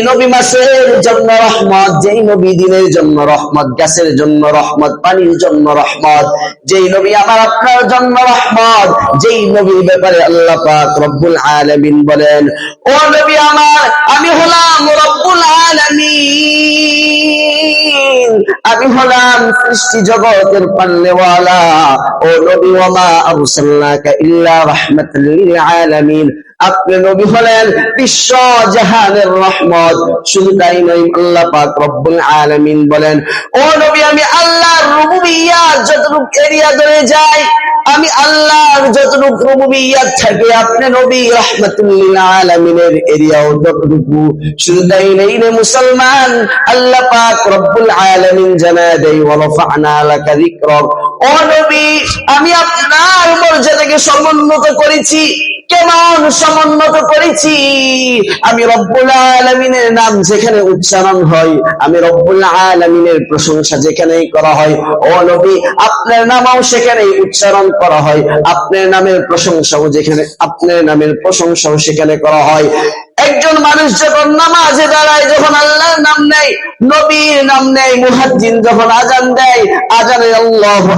নবী মাসের জন্য রহমত, যেই নবী দিনের জন্য রহমত, গ্যাসের জন্য রহমত, পানির জন্য রহমত, যেই নবী আমার আপনার জন্য রহমত, যেই নবীর ব্যাপারে আল্লাহ পাক রব্বুল আলামিন বলেন, ও নবী আমার, আমি হলাম রব্বুল আলামিন, আমি হলাম সৃষ্টি জগতের পালনেওয়ালা। ও নবী, ওয়া মা আরসালনাকা ইল্লা রাহমাতাল লিল আলামিন, আপনি নবী হলেন বিশ্ব জাহানের রহমত। শুধু তাই নয়, আল্লাহ পাক রব্বুল আলামিন বলেন, ও নবী, আমি আল্লাহর রুবুবিয়্যাত যতটুকু এরিয়া ধরে যায়, আমি আল্লাহর যতটুকু রুবুবিয়্যাত থাকে, আপনি নবী রাহমাতুল লিল আলামিনের এরিয়াও যতটুকু। শুধু তাই নয় রে মুসলমান, আল্লাহ পাক রব্বুল আলামিন জানায় দেয়, ওয়া রাফা'না লাকা যিকরাক, ও নবী, আমি আপনার মর্যাদাকে সমুন্নত করেছি। কেমন সমুন্নত করেছি? আমি রব্বুল আলামিনের নাম যেখানে উচ্চারণ হয়, আমি রব্বুল আলামিনের প্রশংসা যেখানেই করা হয়, ও নবী, আপনার নামও সেখানেই উচ্চারণ করা হয়, আপনার নামের প্রশংসাও সেখানে করা হয়। একজন মানুষ যখন নামাজে দাঁড়ায়, যখন আল্লাহর নাম নেয়, নবীর নাম নেয়, মুয়াজ্জিন যখন আযান দেয়, আযানে আল্লাহু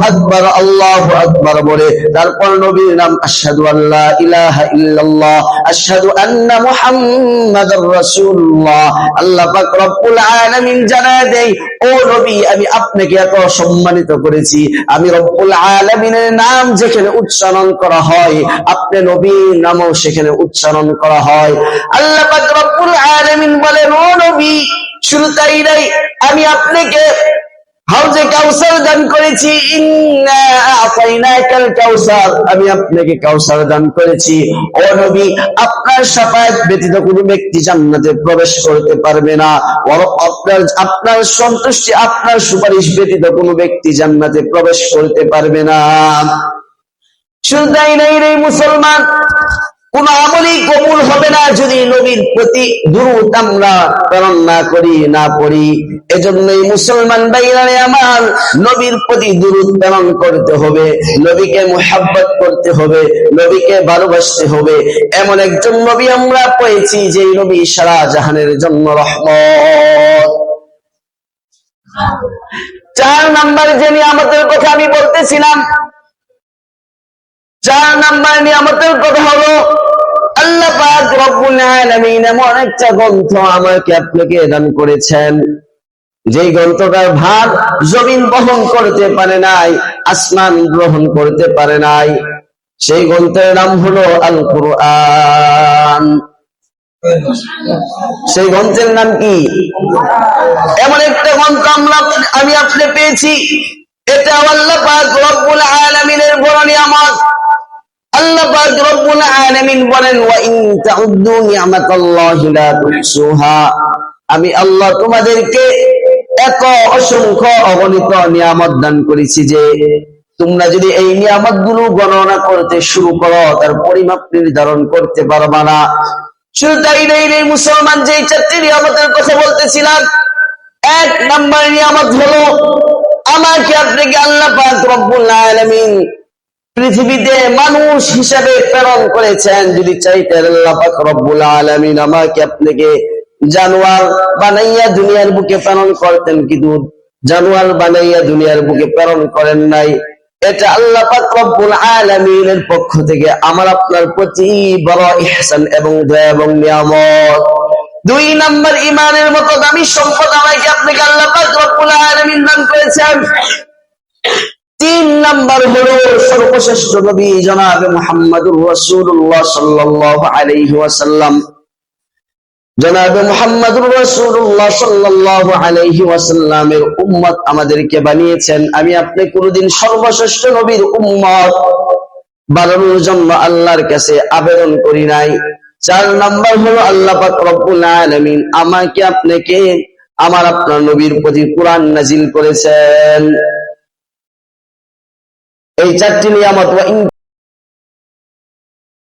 আকবার বলে, তারপর নবীর নাম আশহাদু আল্লা ইলাহা ইল্লাল্লাহ আশহাদু আন্না মুহাম্মাদুর রাসূলুল্লাহ, আল্লাহ পাক রব্বুল আলামিন জানায় দেয়, ও নবী, আমি আপনাকে এত সম্মানিত করেছি। আমি রব্বুল আলামিনের নাম যেখানে উচ্চারণ করা হয়, আপনি নবীর নামও সেখানে উচ্চারণ করা হয়। আল্লাহ পাক রব্বুল আলামিন বলেন, ও নবী, শুধু তাই নাই, আমি আপনাকে হাউজে কাউসার দান করেছি। ইন্না আ'তাইনাকাল কাউসার, আমি আপনাকে কাউসার দান করেছি। ও নবী, আপনার শাফায়াত ব্যতীত কোনো ব্যক্তি জান্নাতে প্রবেশ করতে পারবে না। আপনার সন্তুষ্টি, আপনার সুপারিশ ব্যতীত কোনো ব্যক্তি জান্নাতে প্রবেশ করতে পারবে না। শুধু তাই নাই রে মুসলমান, কোন আমলই কবুল হবে না যদি নবীর প্রতি দুরূদ আমরা প্রেরণ না করি, না পড়ি। এজন্যই মুসলমান ভাইরা আমার, নবীর প্রতি দুরূদ প্রেরণ করতে হবে, নবীকে মুহাব্বত করতে হবে, নবীকে ভালোবাসতে হবে। এমন একজন নবী আমরা পেয়েছি, যে নবী সারা জাহানের জন্য রহমত। 4 নাম্বার যে নিয়ামতের কথা আমি বলতেছিলাম, 4 নাম্বার নিয়ামতের কথা হলো, আল্লাহ পাক রব্বুল আলামিন এমন একটা গ্রন্থ আমাকে আপনাকে দান করেছেন, যে গ্রন্থটার ভার জমিন বহন করতে পারে নাই, আসমান গ্রহণ করতে পারে নাই। সেই গ্রন্থের নাম হলো আল কুরআন। সেই গ্রন্থের নাম কি? এমন একটা গ্রন্থ আমি আপনি পেয়েছি, এটা আল্লাহ পাক রব্বুল আলামিনের বড় নিয়ামত। আল্লাহ পাক রব্বুল আলামিন বলেন, ওয়া ইন তাউদ্দু নি'মাতাল্লাহি লা তুহসুহা, আমি আল্লাহ তোমাদেরকে এত অসংখ্য অগণিত নিয়ামত দান করেছি যে তোমরা যদি এই নিয়ামতগুলো গণনা করতে শুরু করো, তার পরিমাপ নির্ধারণ করতে পারবা না। শুধু তাই নয় রে মুসলমান, যে 4টি নিয়ামতের কথা বলতেছিলাম, 1 নাম্বার নিয়ামত হলো, আমাকে আপনাকে আল্লাহ পাক রব্বুল আলামিন পৃথিবীতে মানুষ হিসেবে প্রেরণ করেছেন। যদি চাইতেন আল্লাহ পাক রব্বুল আলামিন আমাকে আপনাকে জানোয়ার বানাইয়া দুনিয়ার বুকে প্রেরণ করতেন, কিন্তু জানোয়ার বানাইয়া দুনিয়ার বুকে প্রেরণ করেন নাই। এটা আল্লাহ পাক রব্বুল আলামিনের পক্ষ থেকে আমার আপনার প্রতি বড় ইহসান এবং দয়া এবং নিয়ামত। 2 নাম্বার, ঈমানের মতো দামি সম্পদ আমাকে আপনাকে আল্লাহ পাক রব্বুল আলামিন দান করেছেন। 3 নাম্বার হলো, সর্বশ্রেষ্ঠ নবী জনাবে মুহাম্মদুর রাসূলুল্লাহ সাল্লাল্লাহু আলাইহি ওয়াসাল্লাম, জনাবে মুহাম্মদুর রাসূলুল্লাহ সাল্লাল্লাহু আলাইহি ওয়াসাল্লামের উম্মত আমাদেরকে বানিয়েছেন। আমি আপনি কোনদিন সর্বশ্রেষ্ঠ নবীর উম্মত বানানোর জন্য আল্লাহর কাছে আবেদন করি নাই। 4 নাম্বার হলো, আল্লাহ পাক রব্বুল আলামিন আমাকে আপনাকে আমার আপনার নবীর প্রতি কুরআন নাজিল করেছেন। এই 4টি নিয়ামত